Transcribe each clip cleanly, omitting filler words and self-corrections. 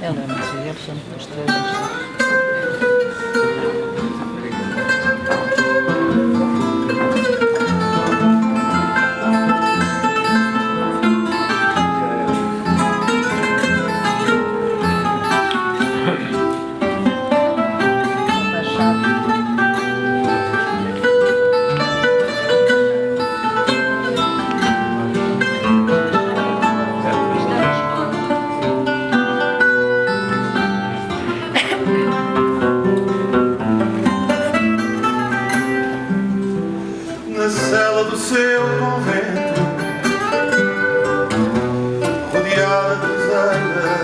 Ela é muito eles são os três. Na cela do seu convento, rodeada de roseira,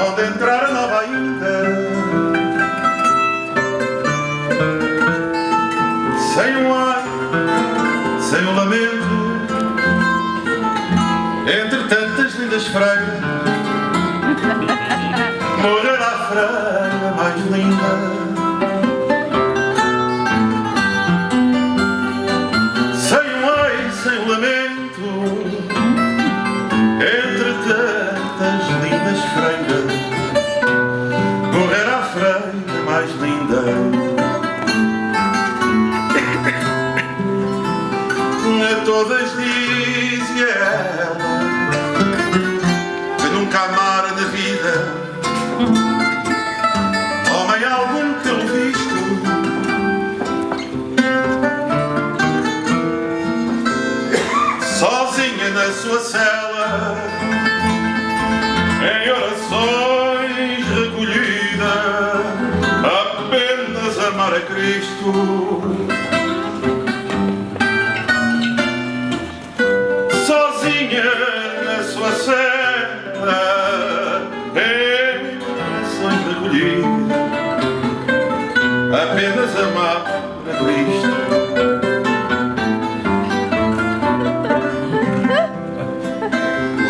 onde entrar a nova ainda, sem um ai, sem um lamento, entre tantas lindas freiras, morrerá a freira mais linda. Sem um lamento, entre tantas lindas freiras, morrerá a freira mais linda. A todas diz ela que nunca amara na vida homem algum pelo visto. Sozinha na sua cela, em orações recolhida, apenas amar a Cristo. Sozinha na sua cela, em orações recolhida, apenas amar a Cristo.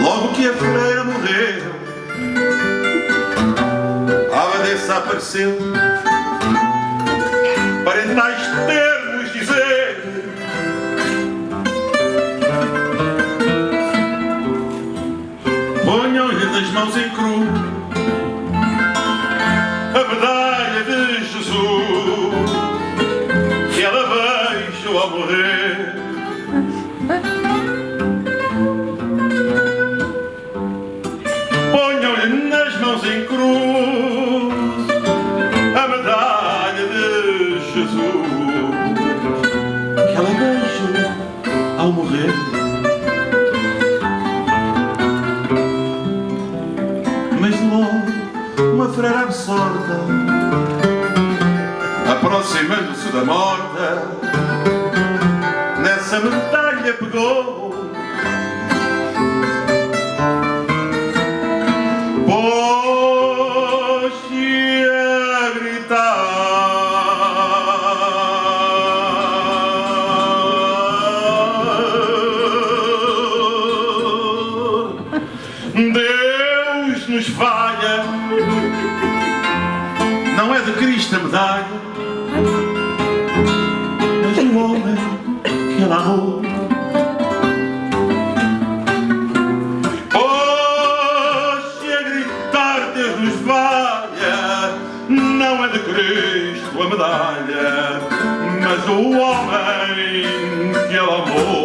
Logo que a freira morreu, a abadesa apareceu para em tais termos dizer: ponham-lhe nas mãos em cruz a medalha de Jesus que ela beijou ao morrer. Ponham-lhe nas mãos em cruz a medalha de Jesus que ela beijou ao morrer. Mas logo uma freira absorta, aproximando-se da morta, nessa medalha pegou. Pôs-se a gritar: Deus nos valha, não é de Cristo a medalha, mas do homem que ela amou. Deus nos valha, não é de Cristo a medalha, mas o homem que ela amou.